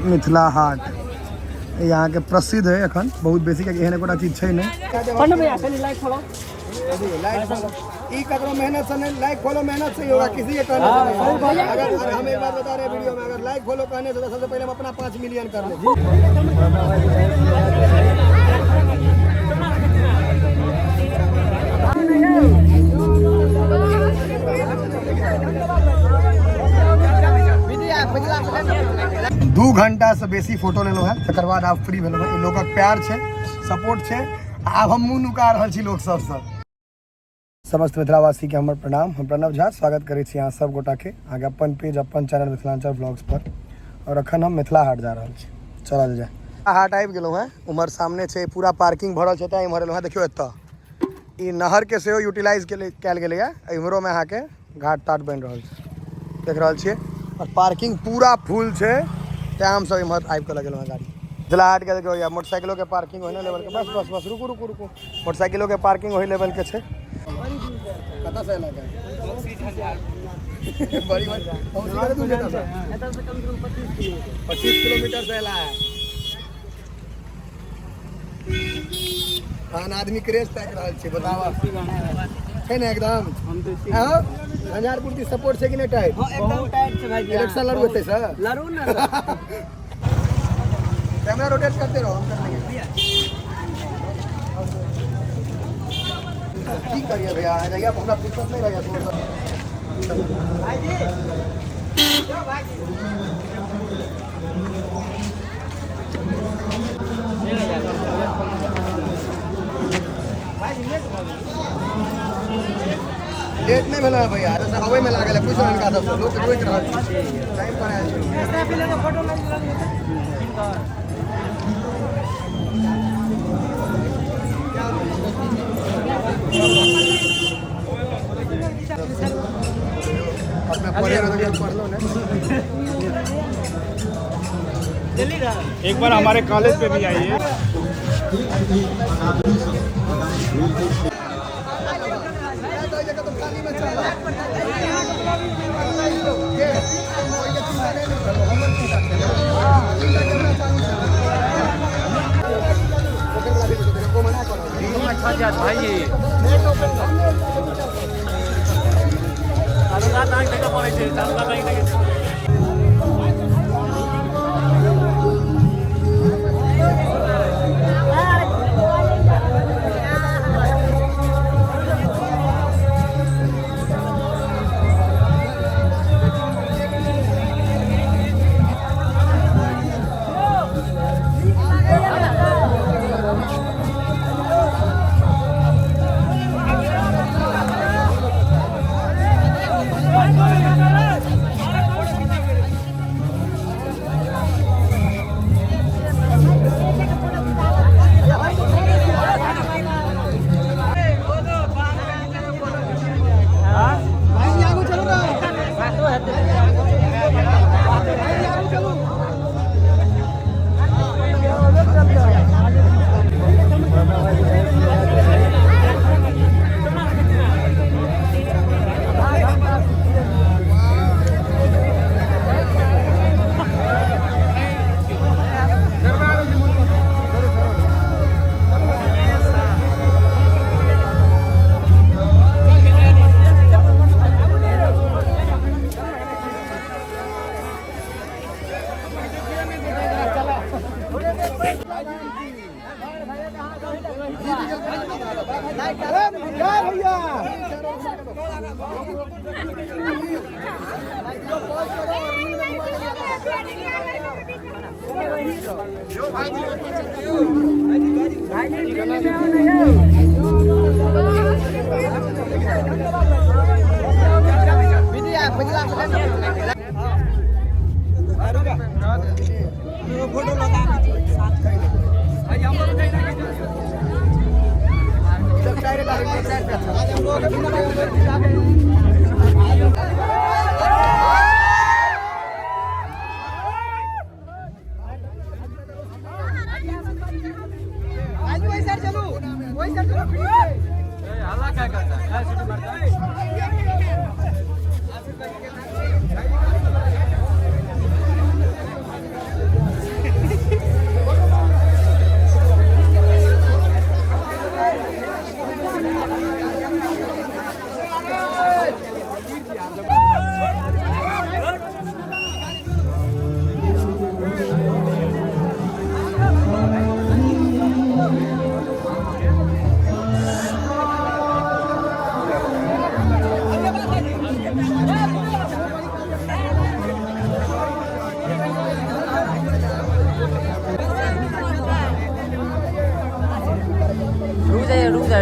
मिथिला हाट यहाँ के प्रसिद्ध है अखन बहुत बेसी के एहन एकोटा चीज है नहीं। मेहनत से नहीं, लाइक फॉलो मेहनत से ही होगा, किसी के कहने से नहीं। अगर हम एक बात बता रहे हैं वीडियो में, अगर लाइक फॉलो कहने से तो सबसे पहले हम अपना 5 मिलियन कर ले। 2 घंटा से बेसी फोटो लेलो है, तकर बाद आप फ्री भेलो है। लोग प्यार छे, सपोर्ट छे। आब हम मुँह नुका रहल छी लोग सबसे। समस्त मिथिलावासी के हमर प्रणाम। हम प्रणव झा स्वागत करै छी अहाँ सब गोटा के आगे अपन पेज अपन चैनल मिथिलांचल ब्लॉग्स पर। और अखन हम मिथिला हाट जा रहल छी, चलल जाए। हाट आबि गेलहुँ हैं, उमर सामने छे पूरा पार्किंग भरल छे। त इमहर एलहुँ हैं, देखियो एतऽ ई नहर के सेहो यूटिलाइज कैल गेलै है। इमहरो में अहाँ के घाट ताट बनि रहल छै, देख रहल छियै। और पार्किंग पूरा फुल छे, तें हम सब इमहर आबि के लगेलहुँ हैं गाड़ी। मिथिला हाट के देखियो, मोटरसाइकिलों के पार्किंग ओहने लेवल के। बस रुकू। मोटरसाइकिलों के पार्किंग वही लेवल के छे। कता से लगा बड़ी दूर से कम से कम 25 किलोमीटर से एला है। खान आदमी क्रेज तक रहल छै, बतावा है ना एकदम। हां झंझारपुर की सपोर्ट छै कि नहीं टाइट? एकदम टाइट छै भाई। इलेक्शन लड़ू होते सर, लड़ू ना। कैमरा रोटेट करते रहो, हम कर लेंगे। ठीक करिए भैया, जगह पूरा दिक्कत नहीं रहेगा थोड़ा सा। भाई जी क्यों भाई लेट नहीं भेल भैया, जैसे हवे में लागल है। कुछ इनका सब लोग रोक रहल छै, टाइम पर आयल छै। ऐसा भी लेके फोटो लग एक बार हमारे कॉलेज पे भी आइए। फोटो लगा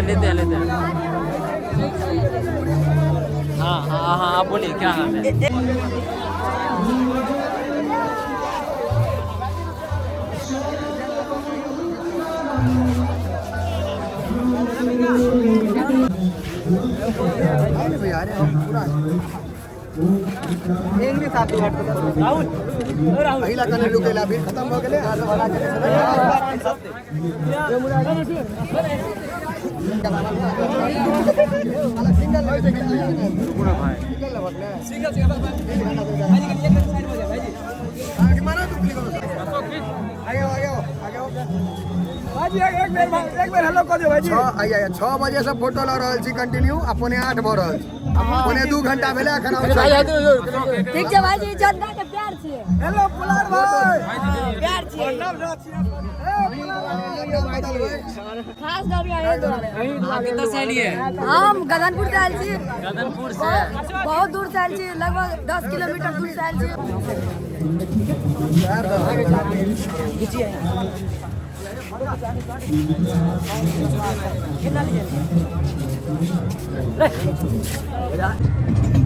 लेते हैं हाँ हाँ हाँ आप बोलिए क्या हाल है। पहिला कने लुकेला फिर खत्म हो गेले आज वाला सिंगल होय छै पूरा भाई सिंगल लवत ने सिंगल आगे मारा दुखली को आगे भाजी एक बेर हेलो कर दियो भाजी 6 बजे से फोटो ल रहल छी कंटिन्यू अपने 8 भ रहल पौने 2 घंटा भेले एखन ठीक छै भाईजी जनता के प्यार छियै। हेलो पुलार भाई प्यार छियै खास दरिया है कितना से लिए हम गगनपुर से आयल छी। गगनपुर से बहुत दूर से आयल छी लगभग 10 किलोमीटर दूर से आयल छी।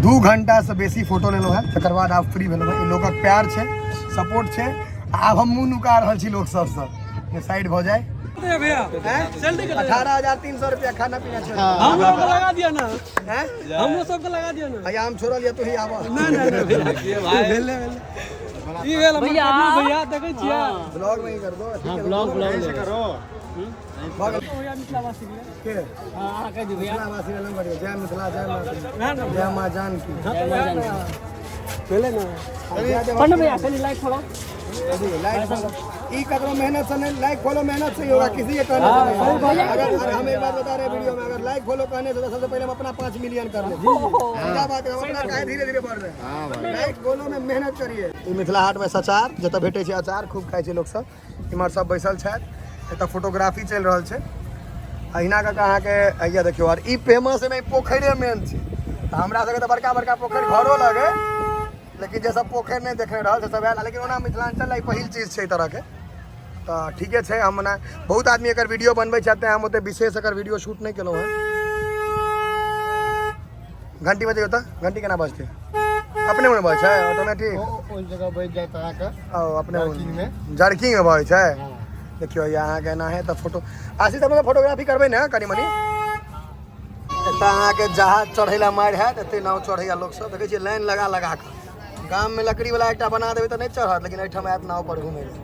2 घंटा से बेसी फोटो लेलो है तकर बाद आप फ्री भेलो है। लोगक प्यार छे सपोर्ट छे आब हम मुंह नुका रहल छी लोग सब साइड भ जाए भैया 18,300 रुपया खाना पीना छे हम लोग को लगा दिया ना हैं हम लोग सबको लगा दिया ना भैया हम छोड़ लिया तू ही आवा ना ये वेला भैया देखे छिया ब्लॉग में ही कर दो ठीक है ब्लॉग ऐसे करो भैया मिथिलावासी के हां कह दी भैया मिथिलावासी वाला बढ़िया जय मिथिला जय मां ना ना जय मां जानकी पहले ना पंड भैया चलिए लाइक फॉलो लाइक ई ककरो मेहनत से नहीं लाइक फॉलो मेहनत से ही होगा किसी के कहने से नहीं। अगर हम एक बात बता रहे वीडियो में अगर लाइक फॉलो कहने से तो सबसे पहले हम अपना 5 मिलियन कर ले क्या बात है हम अपना काहे धीरे धीरे बढ़ रहे हैं लाइक फॉलो में मेहनत करिए ई मिथिला हाट में सचार जतऽ भेटै छै अचार खूब खाइ छै लोग सब इमहर सब बैसल छथि एतऽ फोटोग्राफी चलि रहल छै अहिना के अहाँ के अइया देखियो और ई फेमस है पोखरे मेन छै हमरा सबके तऽ बड़का बड़का पोखरि घरो लगे लेकिन जे सब पोखरि नहीं देखने रहल से सब आयल लेकिन ओना मिथिलांचल ई पहिल चीज छै तरह के तो ठीके छै हम ना बहुत आदमी एकर वीडियो बनबै चाहते हैं हम ओते विशेष एकर वीडियो शूट नहीं केलहुँ हैं घंटी बजे होता घंटी केना बजते अपने में बज छै ऑटोमेटिक ओइ जगह बैठ जाए तो आके ओ अपने जर्किंग में जर्किंग में बज छै देखियो यहाँ के ना है तो फोटो आशीष हम फोटोग्राफी करबै ना कनी मनी एतऽ अहाँके जहाज चढ़ैला मारि हैत एते नाव चढ़ैया लोग सब देखै छियै लाइन लगा लगा कऽ गाम में लकड़ी वाला एकटा बना देबै तऽ नहीं चढ़त लेकिन एहिठाम आयत नाव पर घूमै लए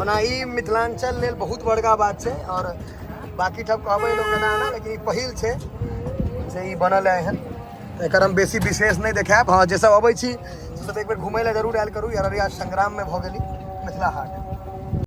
ओना ई मिथिलांचल लेल बहुत बड़का बात छै और बाकी ठप कहबै लोग ना ना लेकिन ई पहिल छै जे ई बनल है एहन एकर हम बेसी विशेष नहीं देखायब हाँ जे सब अबै छी से सब एक बेर घूमै लए जरूर आयल करू अररिया संग्राम में भऽ गेली मिथिला हाट